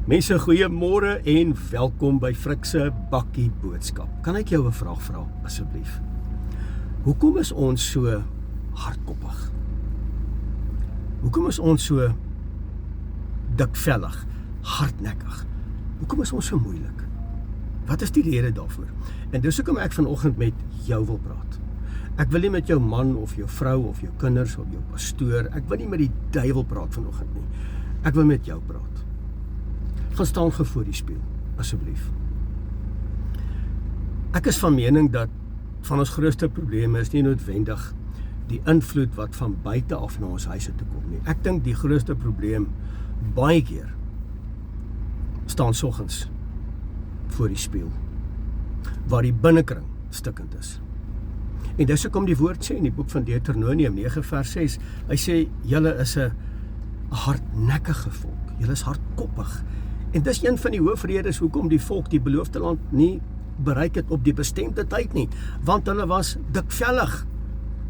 Mense, goeiemôre en welkom by Frik se bakkie boodskap. Kan ek jou 'n vraag vra asseblief? Hoekom is ons so hardkoppig? Hoekom is ons so dikvellig, hardnekkig? Hoekom is ons so moeilik? Wat is die rede daarvoor? En dis hoekom ek vanoggend met jou wil praat. Ek wil nie met jou man of jou vrou of jou kinders of jou pastoor, ek wil nie met die duiwel praat vanoggend nie. Ek wil met jou praat. Gaan staan gou voor die spieël, asseblief. Ek is van mening dat van ons grootste probleme is nie noodwendig die invloed wat van buite af na ons huise toe kom nie. Ek dink die grootste probleem baie keer staan soggens voor die spieël, waar die binnekring stikkend is. En dis hoekom die woord sê in die boek van Deuteronomium 9 vers 6, hy sê, julle is 'n hardnekkige volk, julle is hardkoppig. En dis een van die hoofredes hoekom die volk die beloofde land nie bereik het op die bestemde tyd nie, want hulle was dikvellig.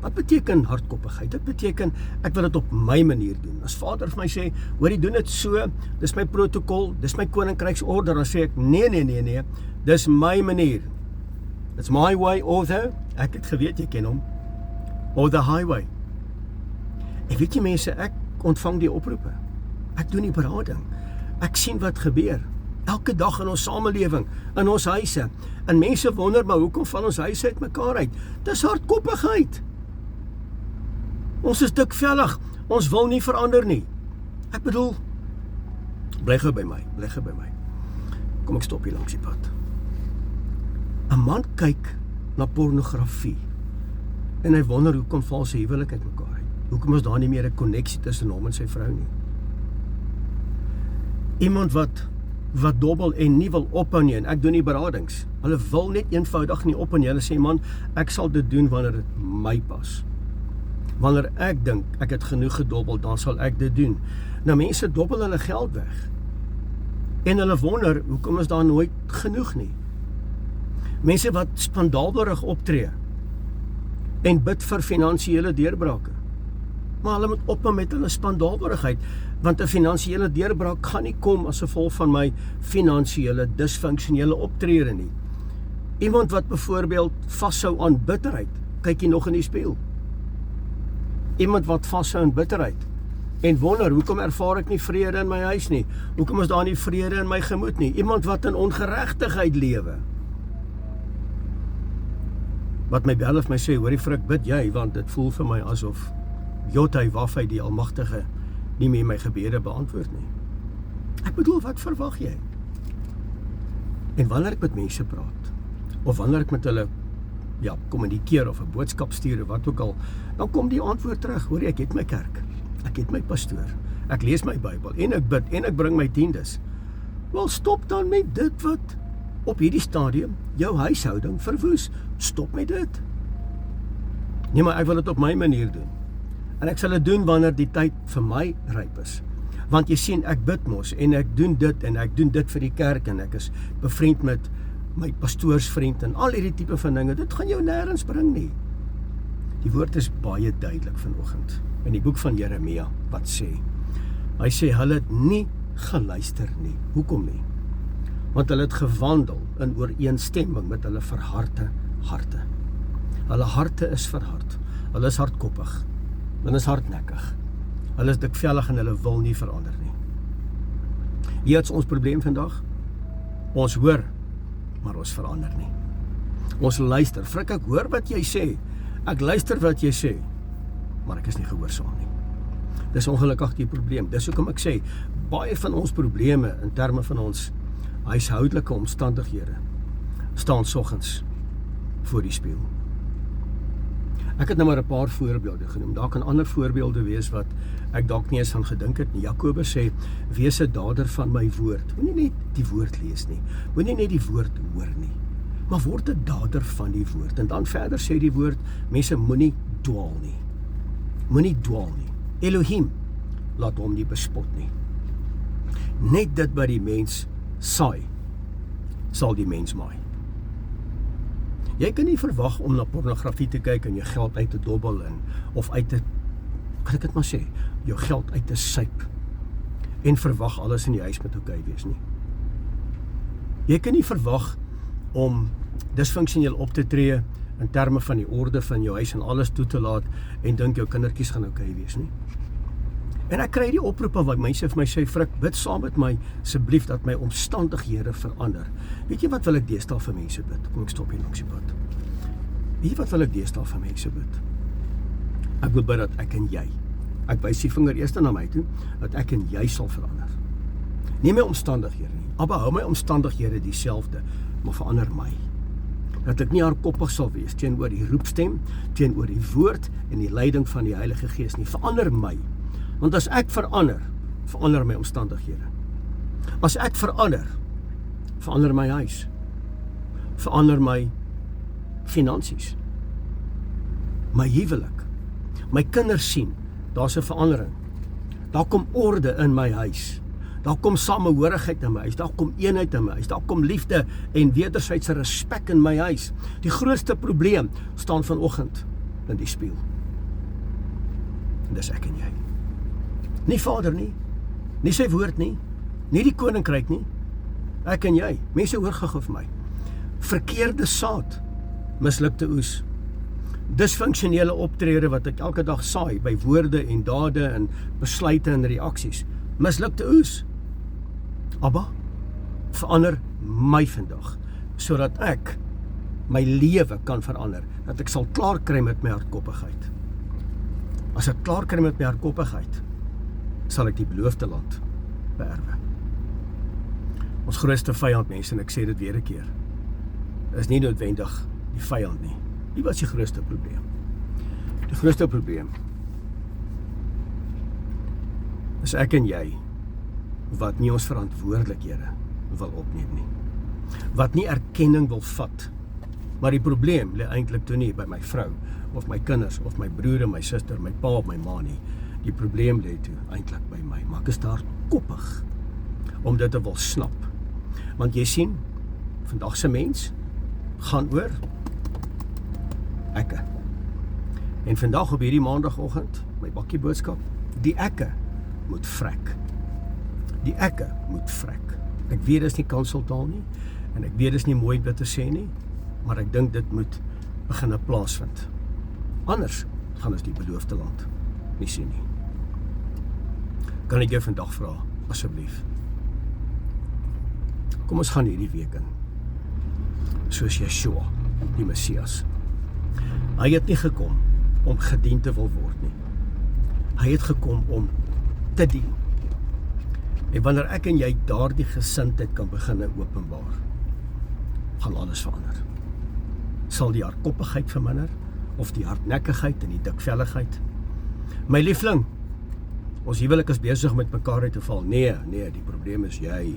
Wat beteken hardkoppigheid? Dit beteken, ek wil dit op my manier doen. As Vader vir my sê, hoor jy doen dit so, dis my protokol, dis my koninkryksorde, dan sê ek, nee, dis my manier. It's my way or ek het geweet, jy ken hom, or the highway. En weet jy mense, ek ontvang die oproepe. Ek doen die berading. Ek sien wat gebeur. Elke dag in ons samelewing, in ons huise. En mense wonder, maar hoekom van ons huise uit mekaar uit? Dis hardkoppigheid. Ons is dikvellig. Ons wil nie verander nie. Ek bedoel, bly gou by my. Kom ek stop hier langs die pad. 'n Man kyk na pornografie en hy wonder hoekom val sy huwelik uit mekaar uit. Hoekom is daar nie meer 'n koneksie tussen hom en sy vrou nie? Iemand wat dobbel en nie wil ophou nie, en ek doen nie beradings. Hulle wil net eenvoudig nie ophou nie. Hulle sê, man, ek sal dit doen wanneer dit my pas. Wanneer ek dink ek het genoeg gedobbel, dan sal ek dit doen. Nou mense dobbel hulle geld weg. En hulle wonder, hoekom is daar nooit genoeg nie? Mense wat spandaalberig optree en bid vir finansiële deurbrake. Maar hulle moet ophou met hulle spandaalberigheid, want 'n finansiële deurbraak gaan nie kom as gevolg van my finansiële disfunksionele optrede nie. Iemand wat byvoorbeeld vashou aan bitterheid, kyk jy nog in die spieël. Iemand wat vashou aan bitterheid en wonder, hoekom ervaar ek nie vrede in my huis nie? Hoekom is daar nie vrede in my gemoed nie? Iemand wat in ongeregtigheid lewe. Wat my bel of my sê, hoorie Frik, bid jy, want dit voel vir my asof Jotai Wafai die Almagtige nie meer my gebede beantwoord nie. Ek bedoel, wat verwag jy? En wanneer ek met mense praat, of wanneer ek met hulle kommunikeer of 'n boodskap stuur of wat ook al, dan kom die antwoord terug, hoor jy, ek het my kerk, ek het my pastoor, ek lees my Bybel, en ek bid, en ek bring my tiendes. Wel, stop dan met dit wat op hierdie stadium jou huishouding verwoes. Stop met dit. Nee, maar ek wil dit op my manier doen. En ek sal dit doen wanneer die tyd vir my ryp is. Want jy sien, ek bid mos, en ek doen dit, en ek doen dit vir die kerk, en ek is bevriend met my pastoorsvriend, en al hierdie tipe van dinge. Dit gaan jou nêrens bring nie. Die woord is baie duidelik vanoggend, in die boek van Jeremia, wat sê. Hy sê, hulle het nie geluister nie. Hoekom nie? Want hulle het gewandel in ooreenstemming met hulle verharde harte. Hulle harte is verhard. Hulle is hardkoppig. Hulle is hardnekkig. Hulle is dikvellig en hulle wil nie verander nie. Hier is ons probleem vandag. Ons hoor, maar ons verander nie. Ons luister. Frik, ek hoor wat jy sê. Ek luister wat jy sê, maar ek is nie gehoorsaam nie. Dis ongelukkig die probleem. Dis hoekom ek sê, baie van ons probleme in terme van ons huishoudelike omstandighede staan soggens voor die spieël. Ek het nou maar 'n paar voorbeelde genoem. Daar kan ander voorbeelde wees wat ek dalk nie eens aan gedink het nie. Jakobus sê, wees 'n dader van my woord. Moenie net die woord lees nie. Moenie net die woord hoor nie. Maar word 'n dader van die woord. En dan verder sê die woord, mense moenie dwaal nie. Moenie dwaal nie. Elohim, laat hom nie bespot nie. Net dit wat die mens saai, sal die mens maai. Jy kan nie verwag om na pornografie te kyk en jou geld uit te dobbel of uit te, kan ek dit maar sê, jou geld uit te suip en verwag alles in die huis moet oké wees nie. Jy kan nie verwag om disfunksioneel op te tree in terme van die orde van jou huis en alles toe te laat en dink jou kindertjies gaan oké wees nie. En ek kry die oproepe wat mense vir my sê, Frik, bid saam met my asseblief dat my omstandighede verander. Weet jy wat wil ek deesdae vir mense bid? Kom ek stop hier langs die pad. Weet jy wat wil ek deesdae vir mense bid? Ek wil bid dat ek en jy, ek wys die vinger eers na my toe, dat ek en jy sal verander. Nie my omstandighede nie. Abba, hou my omstandighede dieselfde, maar verander my. Dat ek nie hardkoppig sal wees teenoor die roepstem, teenoor die woord en die leiding van die Heilige Gees nie. Verander my. Want as ek verander my omstandighede. As ek verander my huis. Verander my finansies. My huwelik. My kinders sien, daar's 'n verandering. Daar kom orde in my huis. Daar kom samehorigheid in my huis, daar kom eenheid in my huis, daar kom liefde en wederwysige respek in my huis. Die grootste probleem staan vanoggend in die spieël. En dis ek en jy. Nie Vader nie, nie sy woord nie, nie die koninkryk nie, ek en jy. Mense hoor gou vir my. Verkeerde saad, mislukte oes. Disfunksionele optrede wat ek elke dag saai by woorde en dade en besluite en reaksies. Mislukte oes. Abba, verander my vandag, sodat ek my lewe kan verander, dat ek sal klaar kry met my hardkoppigheid. As ek klaar kry met my hardkoppigheid, sal ek die beloofde land beerwe. Ons grootste vyand, mense, en ek sê dit weer 'n keer, is nie noodwendig die vyand nie. Die was die grootste probleem. Die grootste probleem is ek en jy wat nie ons verantwoordelikhede wil opneem nie. Wat nie erkenning wil vat. Maar die probleem lê eintlik toe nie by my vrou of my kinders of my broer en my suster, my pa of my ma nie. Die probleem lê toe eintlik by my. Maar ek is daar koppig om dit te wil snap. Want jy sien, vandag se mens gaan oor ekke. En vandag op hierdie maandagoggend, my bakkie boodskap, die ekke moet vrek. Die ekke moet vrek. Ek weet dis nie kanseltaal nie, en ek weet dis nie mooi dit te sê nie, maar ek dink dit moet begin plaasvind. Anders gaan ons die beloofde land nie sien nie. Kan ek jou vandag vra, asseblief? Kom ons gaan hierdie week in, soos Yeshua, die Messias. Hy het nie gekom om gedien te wil word nie. Hy het gekom om te dien. En wanneer ek en jy daardie gesindheid kan begin openbaar, gaan alles verander. Sal die hardkoppigheid verminder, of die hardnekkigheid en die dikvelligheid. My liefling, ons huwelik is besig met mekaar uit te val. Nee, die probleem is jy.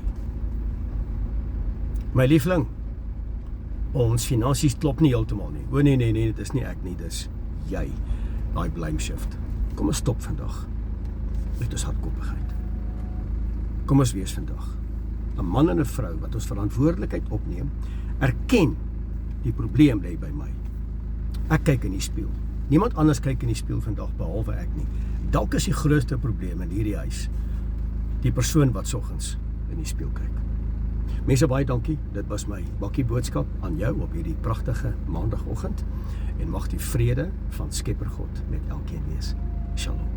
My liefling, ons finansies klop nie heeltemal nie. O nee, dit is nie ek nie, dis jy. Daai blame shift. Kom ons stop vandag. Dit is hardkoppigheid. Kom ons wees vandag 'n man en 'n vrou wat ons verantwoordelikheid opneem, erken die probleem lê by my. Ek kyk in die spieël. Niemand anders kyk in die spieël vandag behalwe ek nie. Dalk is die grootste probleem in hierdie huis die persoon wat soggens in die spieël kyk. Mense, baie dankie. Dit was my bakkie boodskap aan jou op hierdie pragtige maandagoggend en mag die vrede van Skepper God met elkeen wees. Shalom.